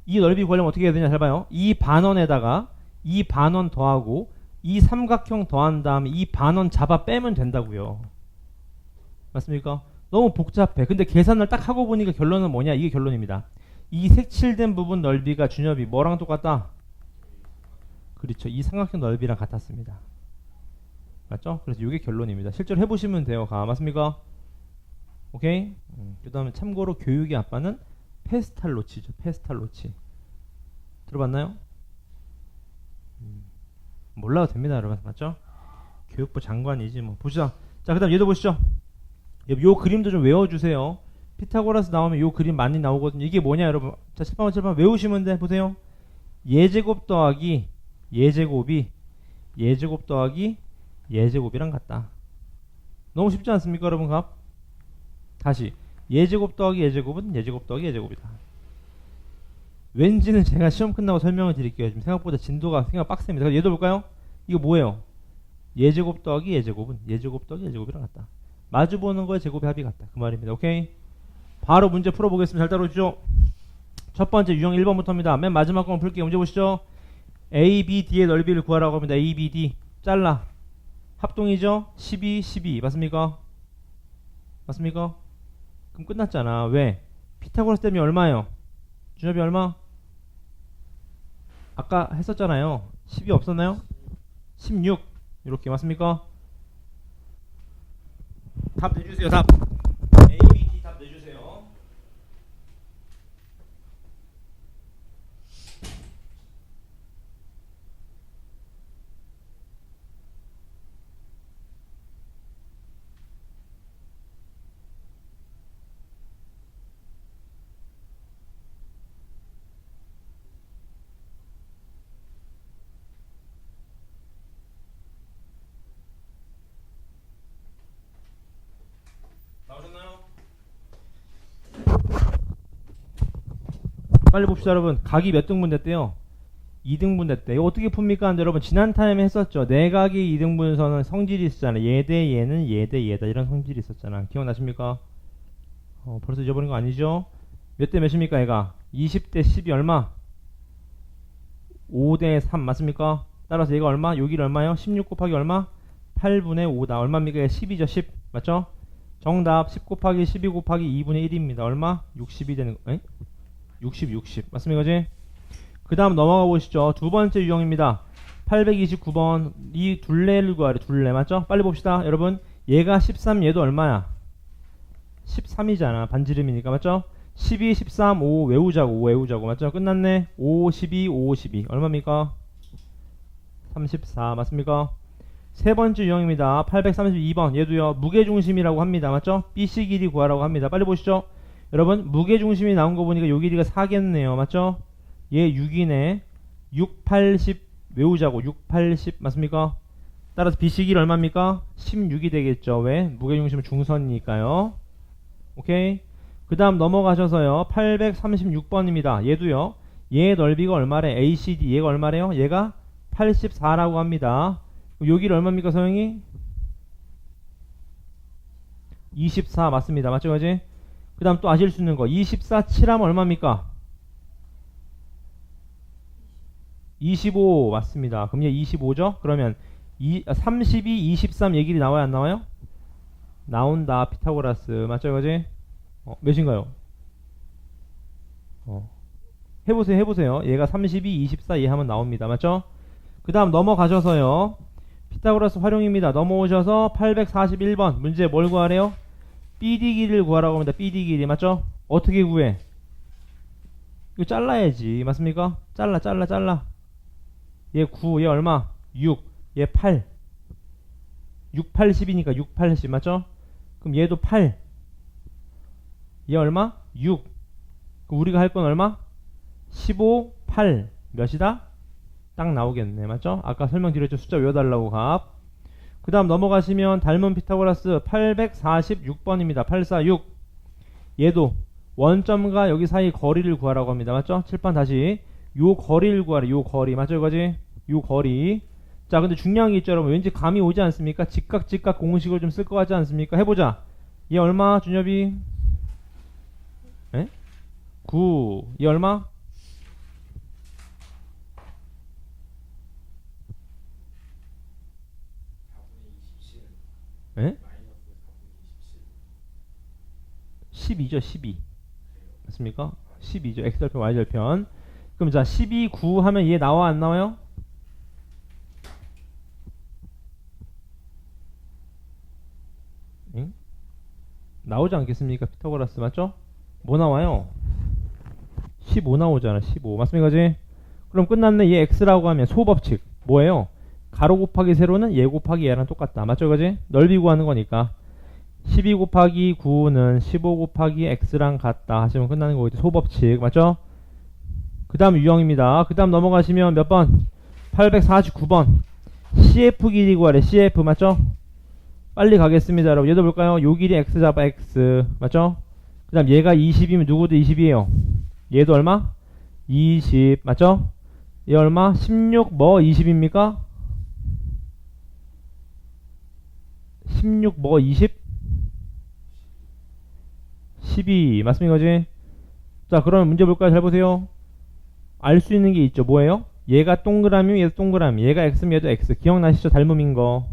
이 넓이 구하려면 어떻게 해야 되냐 잘 봐요. 이 반원에다가 이 반원 더하고 이 삼각형 더한 다음에 이 반원 잡아 빼면 된다고요. 맞습니까? 너무 복잡해. 근데 계산을 딱 하고 보니까 결론은 뭐냐? 이게 결론입니다. 이 색칠된 부분 넓이가 준엽이 뭐랑 똑같다? 그렇죠. 이 삼각형 넓이랑 같았습니다. 맞죠? 그래서 이게 결론입니다. 실제로 해보시면 돼요. 맞습니까? 오케이? 그 다음에 참고로 교육의 아빠는 페스탈로치죠. 페스탈로치. 들어봤나요? 몰라도 됩니다. 여러분. 맞죠? 교육부 장관이지 뭐. 보시죠. 자, 그 다음 얘도 보시죠. 요 그림도 좀 외워주세요. 피타고라스 나오면 요 그림 많이 나오거든요. 이게 뭐냐 여러분. 자, 칠판 외우시면 돼. 보세요. 예제곱 더하기 예제곱이 예제곱 더하기 예제곱이랑 같다. 너무 쉽지 않습니까 여러분? 값 다시 예제곱 더하기 예제곱은 예제곱 더하기 예제곱이다. 왠지는 제가 시험 끝나고 설명을 드릴게요. 지금 생각보다 진도가 생각 빡셉니다. 그래서 얘도 볼까요? 이거 뭐예요? 예제곱 더하기 예제곱은 예제곱 더하기 예제곱이랑 같다. 마주보는 거에 제곱의 합이 같다. 그 말입니다. 오케이? 바로 문제 풀어보겠습니다. 잘 따라오시죠. 첫 번째 유형 1번부터입니다. 맨 마지막 건 풀게요. 문제 보시죠. ABD의 넓이를 구하라고 합니다. ABD 잘라. 합동이죠? 12, 12 맞습니까? 맞습니까? 그럼 끝났잖아. 왜? 피타고라스 땜이 얼마예요? 준엽이 얼마? 아까 했었잖아요. 10이 없었나요? 16 이렇게 맞습니까? 답 내주세요. 답. ABD 답 내주세요. 나오셨나요? 빨리 봅시다 여러분. 각이 몇 등분 됐대요? 2등분 됐대. 이거 어떻게 풉니까? 여러분 지난 타임에 했었죠. 내각의 2등분선은 성질이 있었잖아. 얘 대 얘는 얘 대 얘다. 이런 성질이 있었잖아. 기억나십니까? 벌써 잊어버린 거 아니죠? 몇 대 몇입니까 얘가? 20대 10이 얼마? 5대 3 맞습니까? 따라서 얘가 얼마? 여기를 얼마요? 16 곱하기 얼마? 8분의 5다. 얼마입니까? 10이죠 10 맞죠? 정답 10 곱하기 12 곱하기 2분의 1입니다. 얼마? 60이 되는 거 60 맞습니까? 그지? 그 다음 넘어가 보시죠. 두 번째 유형입니다. 829번 이 둘레를 구하래. 둘레 맞죠? 빨리 봅시다. 여러분 얘가 13 얘도 얼마야? 13이잖아. 반지름이니까 맞죠? 12, 13, 5 외우자고 맞죠? 끝났네. 5, 12, 5, 12 얼마입니까? 34 맞습니까? 세 번째 유형입니다. 832번 얘도요 무게중심이라고 합니다. 맞죠? BC 길이 구하라고 합니다. 빨리 보시죠. 여러분 무게중심이 나온 거 보니까 요 길이가 4겠네요. 맞죠? 얘 6이네. 6, 80 외우자고. 6, 80 맞습니까? 따라서 BC 길이 얼마입니까? 16이 되겠죠. 왜? 무게중심은 중선이니까요. 오케이. 그 다음 넘어가셔서요 836번입니다. 얘도요 얘 넓이가 얼마래? ACD 얘가 얼마래요? 얘가 84라고 합니다. 여기를 얼마입니까 서영이? 24 맞습니다. 맞죠 그지? 그 다음 또 아실 수 있는 거 24 7하면 얼마입니까? 25 맞습니다. 그럼 얘 25죠? 그러면 32, 23 얘기를 나와요 안 나와요? 나온다. 피타고라스 맞죠 그지? 몇인가요? 해보세요. 얘가 32, 24 이해하면 나옵니다. 맞죠? 그 다음 넘어가셔서요. 피타고라스 활용입니다. 넘어오셔서 841번 문제 뭘 구하래요? BD 길이를 구하라고 합니다. BD 길이 맞죠? 어떻게 구해? 이거 잘라야지. 맞습니까? 잘라. 얘 9, 얘 얼마? 6, 얘 8. 6, 80이니까 6, 80 맞죠? 그럼 얘도 8. 얘 얼마? 6. 그럼 우리가 할 건 얼마? 15, 8. 몇이다? 딱 나오겠네. 맞죠? 아까 설명드렸죠. 숫자 외워달라고 값. 그 다음 넘어가시면 닮은 피타고라스 846번입니다. 846. 얘도 원점과 여기 사이 거리를 구하라고 합니다. 맞죠? 칠판 다시. 요 거리를 구하래. 요 거리. 맞죠? 이거지? 요 거리. 자, 근데 중요한 게 있죠, 여러분. 왠지 감이 오지 않습니까? 직각 공식을 좀 쓸 것 같지 않습니까? 해보자. 얘 얼마? 준엽이? 9. 얘 얼마? 에? 12죠, 12. 맞습니까? 12죠. X절편, Y절편. 그럼 자, 12, 9 하면 얘 나와, 안 나와요? 응? 나오지 않겠습니까? 피타고라스, 맞죠? 뭐 나와요? 15 나오잖아, 15. 맞습니까? 그지? 그럼 끝났네. 얘 X라고 하면 소법칙. 뭐예요? 가로 곱하기 세로는 얘 곱하기 얘랑 똑같다. 맞죠? 그지? 넓이 구하는 거니까. 12 곱하기 9는 15 곱하기 X랑 같다 하시면 끝나는 거겠죠. 소법칙. 맞죠? 그 다음 유형입니다. 그 다음 넘어가시면 몇 번? 849번. CF 길이 구하래. CF. 맞죠? 빨리 가겠습니다. 여러분. 얘도 볼까요? 요 길이 X 잡아 X. 맞죠? 그 다음 얘가 20이면 누구도 20이에요? 얘도 얼마? 20. 맞죠? 얘 얼마? 16 뭐 20입니까? 16 뭐 20? 12 맞습니까? 그지? 자 그러면 문제 볼까요? 잘 보세요. 알 수 있는 게 있죠. 뭐예요? 얘가 동그라미 얘도 동그라미. 얘가 X면 얘도 X. 기억나시죠? 닮음인 거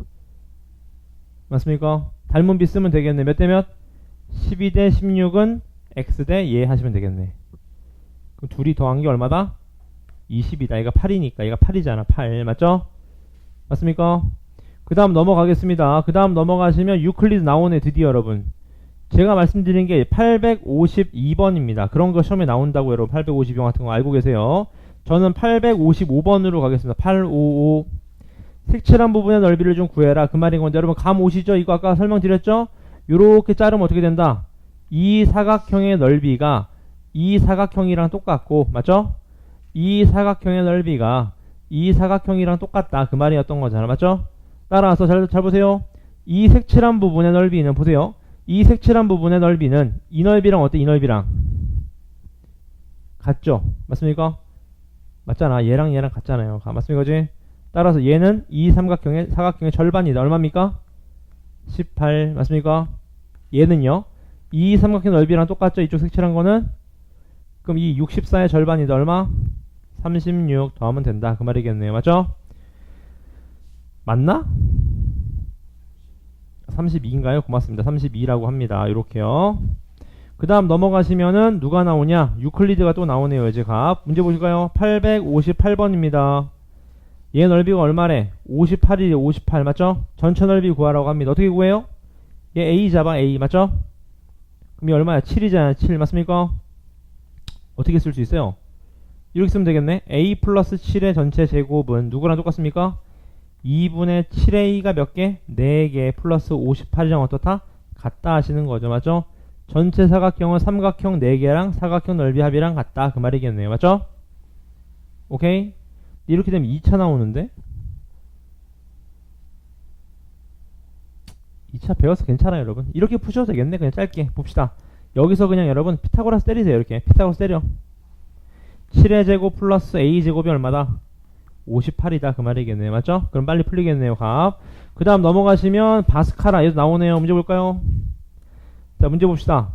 맞습니까? 닮음 비 쓰면 되겠네. 몇 대 몇? 12 대 16은 X 대 얘 하시면 되겠네. 그럼 둘이 더한 게 얼마다? 20이다. 얘가 8이니까 얘가 8이잖아. 8 맞죠? 맞습니까? 그 다음 넘어가겠습니다. 그 다음 넘어가시면 유클리드 나오네. 드디어 여러분. 제가 말씀드린 게 852번입니다. 그런 거 시험에 나온다고 여러분. 852번 같은 거 알고 계세요. 저는 855번으로 가겠습니다. 855. 색칠한 부분의 넓이를 좀 구해라. 그 말인 건데 여러분 감 오시죠? 이거 아까 설명드렸죠? 요렇게 자르면 어떻게 된다? 이 사각형의 넓이가 이 사각형이랑 똑같고 맞죠? 이 사각형의 넓이가 이 사각형이랑 똑같다. 그 말이었던 거잖아. 맞죠? 따라서 잘 보세요. 이 색칠한 부분의 넓이는 보세요. 이 색칠한 부분의 넓이는 이 넓이랑 어때? 이 넓이랑 같죠? 맞습니까? 맞잖아. 얘랑 얘랑 같잖아요. 맞습니까? 그지? 따라서 얘는 이 사각형의 절반이다. 얼마입니까? 18. 맞습니까? 얘는요. 이 삼각형 넓이랑 똑같죠? 이쪽 색칠한 거는? 그럼 이 64의 절반이다. 얼마? 36 더하면 된다. 그 말이겠네요. 맞죠? 맞나? 32인가요? 고맙습니다. 32라고 합니다. 이렇게요. 그 다음 넘어가시면은 누가 나오냐? 유클리드가 또 나오네요. 이제 값. 문제 보실까요? 858번입니다. 얘 넓이가 얼마래? 58이래. 58 맞죠? 전체 넓이 구하라고 합니다. 어떻게 구해요? 얘 A 잡아. A 맞죠? 그럼 얘 얼마야? 7이잖아. 7 맞습니까? 어떻게 쓸 수 있어요? 이렇게 쓰면 되겠네. A 플러스 7의 전체 제곱은 누구랑 똑같습니까? 2분의 7A가 몇 개? 4개 플러스 58이랑 어떻다? 같다 하시는 거죠. 맞죠? 전체 사각형은 삼각형 4개랑 사각형 넓이 합이랑 같다. 그 말이겠네요. 맞죠? 오케이? 이렇게 되면 2차 나오는데? 2차 배워서 괜찮아요, 여러분. 이렇게 푸셔도 되겠네. 그냥 짧게 봅시다. 여기서 그냥 여러분 피타고라스 때리세요. 이렇게 피타고라스 때려. 7의 제곱 플러스 A 제곱이 얼마다? 58이다. 그 말이겠네요. 맞죠? 그럼 빨리 풀리겠네요. 값. 그 다음 넘어가시면 바스카라 얘도 나오네요. 문제 볼까요? 자, 문제 봅시다.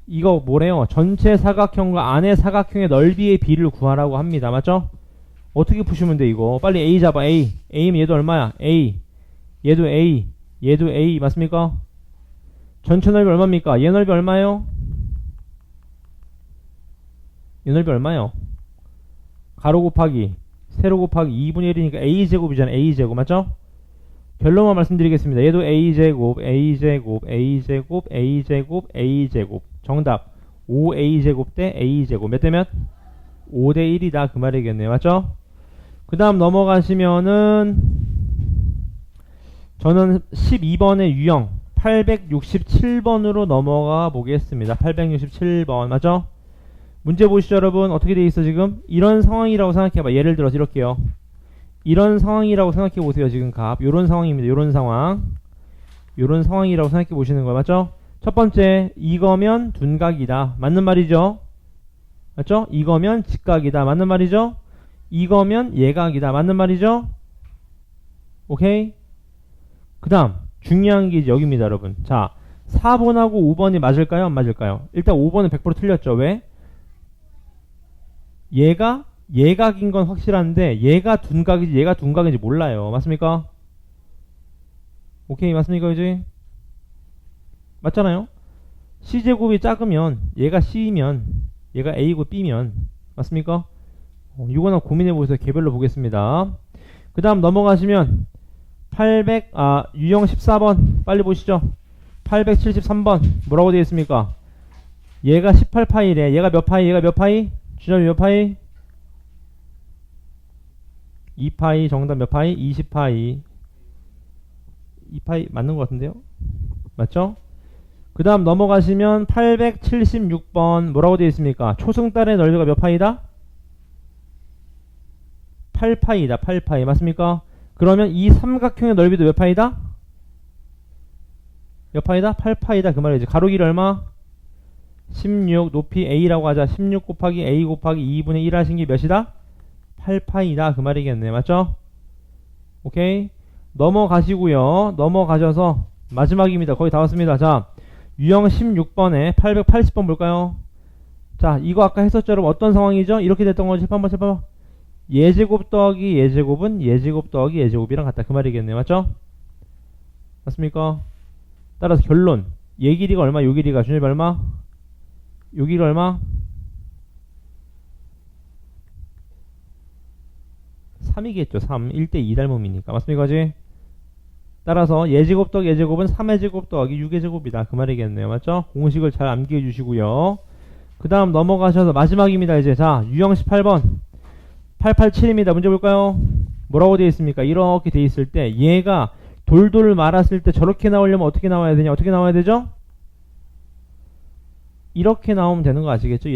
이거 뭐래요? 전체 사각형과 안의 사각형의 넓이의 비를 구하라고 합니다. 맞죠? 어떻게 푸시면 돼 이거? 빨리 A 잡아. A. A면 얘도 얼마야? A. 얘도 A. 얘도 A. 맞습니까? 전체 넓이 얼마입니까? 얘 넓이 얼마예요? 얘 넓이 얼마예요? 가로 곱하기 세로 곱하기 2분의 1이니까 A제곱이잖아. A제곱 맞죠? 결론만 말씀드리겠습니다. 얘도 A제곱, A제곱, A제곱, A제곱, A제곱. 정답 5A제곱 대 A제곱. 몇 대 몇? 5대 1이다. 그 말이겠네요. 맞죠? 그 다음 넘어가시면은 저는 12번의 유형 867번으로 넘어가 보겠습니다. 867번 맞죠? 문제 보시죠 여러분. 어떻게 돼 있어 지금? 이런 상황이라고 생각해봐. 예를 들어서 이렇게요. 이런 상황이라고 생각해 보세요. 지금 값 요런 상황입니다. 요런 상황 요런 상황이라고 생각해 보시는 거예요. 맞죠? 첫 번째 이거면 둔각이다. 맞는 말이죠? 맞죠? 이거면 직각이다. 맞는 말이죠? 이거면 예각이다. 맞는 말이죠? 오케이? 그 다음 중요한 게 여기입니다 여러분. 자 4번하고 5번이 맞을까요? 안 맞을까요? 일단 5번은 100% 틀렸죠. 왜? 얘가 예각인 건 확실한데 얘가 둔각인지 얘가 둔각인지 몰라요. 맞습니까? 오케이 맞습니까 이제? 맞잖아요? C제곱이 작으면 얘가 C면 얘가 A고 B면 맞습니까? 이거는 고민해보세요. 개별로 보겠습니다. 그 다음 넘어가시면 유형 14번 빨리 보시죠. 873번 뭐라고 되어 있습니까? 얘가 18파이래. 얘가 몇 파이? 얘가 몇 파이? 주점이 몇 파이? 2파이. 정답 몇 파이? 20파이. 2파이 맞는 것 같은데요? 맞죠? 그 다음 넘어가시면 876번 뭐라고 되어 있습니까? 초승달의 넓이가 몇 파이다? 8파이다. 8파이 맞습니까? 그러면 이 삼각형의 넓이도 몇 파이다? 몇 파이다? 8파이다. 그 말이지. 가로 길이 얼마? 16 높이 A라고 하자. 16 곱하기 A 곱하기 2분의 1 하신 게 몇이다? 8파이다. 그 말이겠네. 맞죠? 오케이. 넘어가시고요. 넘어가셔서 마지막입니다. 거의 다 왔습니다. 자, 유형 16번에 880번 볼까요? 자, 이거 아까 했었죠, 여러분. 어떤 상황이죠? 이렇게 됐던 거죠. 7번. 예제곱 더하기 예제곱은 예제곱 더하기 예제곱이랑 같다. 그 말이겠네요. 맞죠? 맞습니까? 따라서 결론. 얘 길이가 얼마? 요 길이가 준엽이 얼마? 요 길이가 얼마? 3이겠죠. 3. 1대2 닮음이니까. 맞습니까? 그지? 따라서 예제곱 더하기 예제곱은 3의 제곱 더하기 6의 제곱이다. 그 말이겠네요. 맞죠? 공식을 잘 암기해 주시고요. 그 다음 넘어가셔서 마지막입니다. 이제 자, 유형 18번 887입니다. 문제 볼까요? 뭐라고 되어 있습니까? 이렇게 되어 있을 때 얘가 돌돌 말았을 때 저렇게 나오려면 어떻게 나와야 되냐? 어떻게 나와야 되죠? 이렇게 나오면 되는 거 아시겠죠?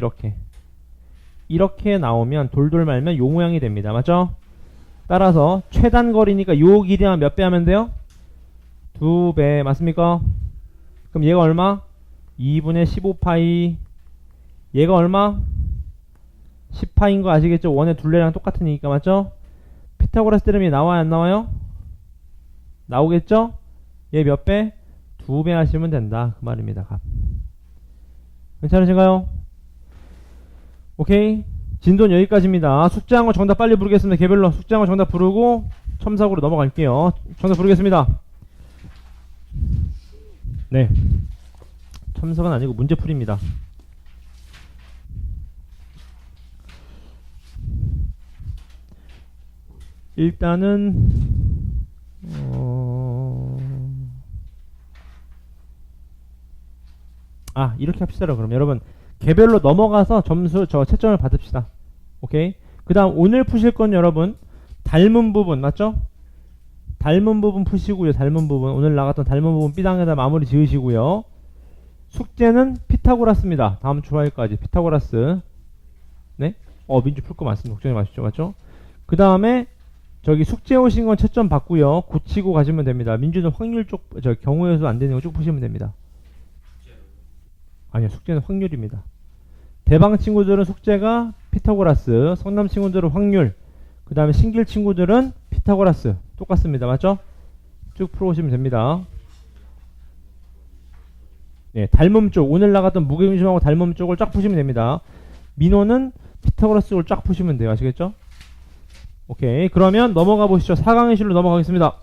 이렇게 나오면 돌돌 말면 요 모양이 됩니다. 맞죠? 따라서 최단 거리니까 요 길이만 몇 배 하면 돼요? 2배. 맞습니까? 그럼 얘가 얼마? 2분의 15파이. 얘가 얼마? 10파인 거 아시겠죠? 원의 둘레랑 똑같으니까 맞죠? 피타고라스 때리면 나와요 안 나와요? 나오겠죠? 얘 몇 배? 2배 하시면 된다 그 말입니다. 값. 괜찮으신가요? 오케이. 진도는 여기까지입니다. 숙제한 거 정답 빨리 부르겠습니다. 개별로 숙제한 거 정답 부르고 첨삭으로 넘어갈게요. 정답 부르겠습니다. 네. 첨삭은 아니고 문제풀이입니다. 일단은 이렇게 합시다. 그럼 여러분 개별로 넘어가서 점수 채점을 받읍시다. 오케이. 그 다음 오늘 푸실 건 여러분 닮은 부분 맞죠? 닮은 부분 푸시고요. 닮은 부분 오늘 나갔던 닮은 부분 B당에다 마무리 지으시고요. 숙제는 피타고라스입니다. 다음 주 화요일까지 피타고라스. 네? 민주 풀 거 많습니다. 걱정이 마시죠. 맞죠? 그 다음에 저기 숙제 오신 건 채점 받고요. 고치고 가시면 됩니다. 민주는 확률 쪽, 경우에서 안 되는 거 쭉 푸시면 됩니다. 아니요, 숙제는 확률입니다. 대방 친구들은 숙제가 피타고라스, 성남 친구들은 확률, 그 다음에 신길 친구들은 피타고라스. 똑같습니다. 맞죠? 쭉 풀어오시면 됩니다. 네, 닮음 쪽, 오늘 나갔던 무게중심하고 닮음 쪽을 쫙 푸시면 됩니다. 민호는 피타고라스 쪽을 쫙 푸시면 돼요. 아시겠죠? 오케이. 그러면 넘어가 보시죠. 4강의실로 넘어가겠습니다.